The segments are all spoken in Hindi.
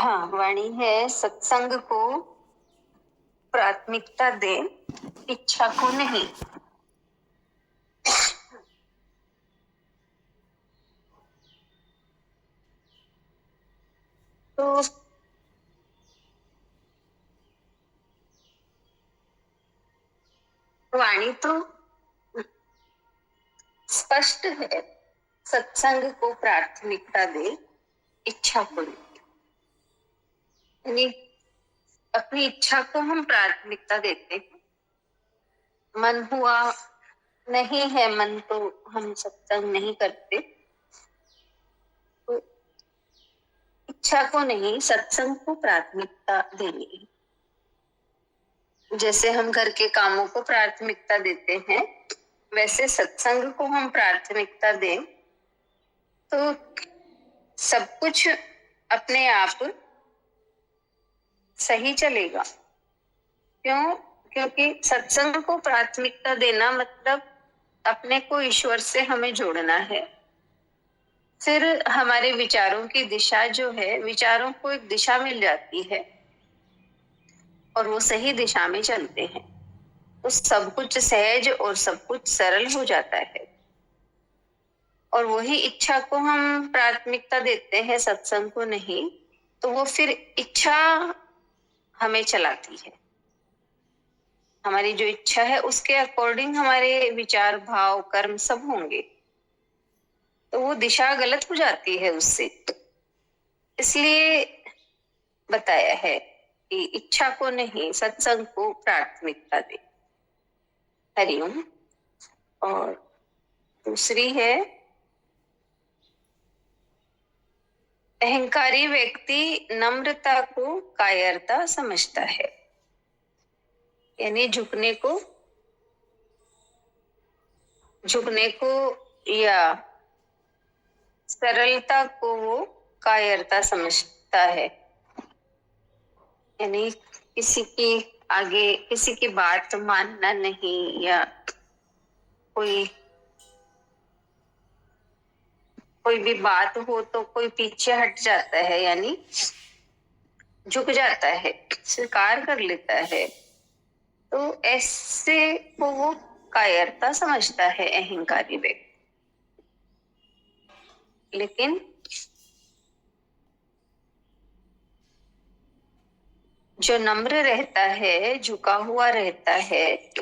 हाँ, वाणी है सत्संग को प्राथमिकता दे, इच्छा को नहीं। तो वाणी तो स्पष्ट है, सत्संग को प्राथमिकता दे, इच्छा को नहीं। यानी अपनी इच्छा को हम प्राथमिकता देते हैं। मन हुआ नहीं है मन तो हम सत्संग नहीं करते। तो इच्छा को नहीं, सत्संग को प्राथमिकता देनी। जैसे हम घर के कामों को प्राथमिकता देते हैं, वैसे सत्संग को हम प्राथमिकता दें तो सब कुछ अपने आप सही चलेगा। क्यों? क्योंकि सत्संग को प्राथमिकता देना मतलब अपने को ईश्वर से हमें जोड़ना है। फिर हमारे विचारों की दिशा जो है, विचारों को एक दिशा मिल जाती है और वो सही दिशा में चलते हैं, तो सब कुछ सहज और सब कुछ सरल हो जाता है। और वही इच्छा को हम प्राथमिकता देते हैं, सत्संग को नहीं, तो वो फिर इच्छा हमें चलाती है। हमारी जो इच्छा है उसके अकॉर्डिंग हमारे विचार, भाव, कर्म सब होंगे, तो वो दिशा गलत हो जाती है उससे। इसलिए बताया है कि इच्छा को नहीं, सत्संग को प्राथमिकता दे। हरिओम। और दूसरी है, अहंकारी व्यक्ति नम्रता को कायरता समझता है। यानी झुकने को या सरलता को वो कायरता समझता है। यानी किसी की आगे किसी की बात मानना नहीं, या कोई भी बात हो तो कोई पीछे हट जाता है, यानी झुक जाता है, स्वीकार कर लेता है। तो ऐसे को वो कायरता समझता है अहंकारी व्यक्ति। लेकिन जो नम्र रहता है, झुका हुआ रहता है,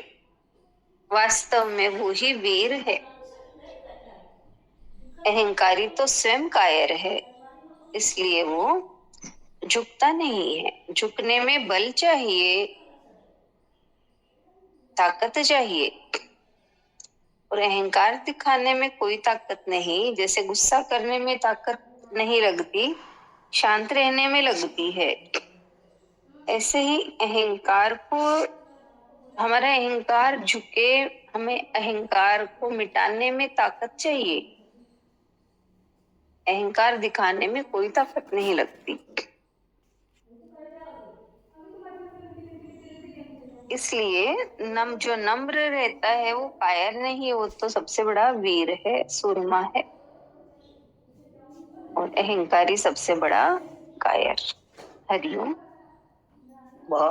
वास्तव में वो ही वीर है। अहंकारी तो स्वयं कायर है, इसलिए वो झुकता नहीं है। झुकने में बल चाहिए, ताकत चाहिए, और अहंकार दिखाने में कोई ताकत नहीं। जैसे गुस्सा करने में ताकत नहीं लगती, शांत रहने में लगती है, ऐसे ही अहंकार को, हमारा अहंकार झुके, हमें अहंकार को मिटाने में ताकत चाहिए। अहंकार दिखाने में कोई ताकत नहीं लगती। इसलिए जो नम्र रहता है वो कायर नहीं, वो तो सबसे बड़ा वीर है, सूरमा है। और अहंकारी सबसे बड़ा कायर। हरिओम। बहुत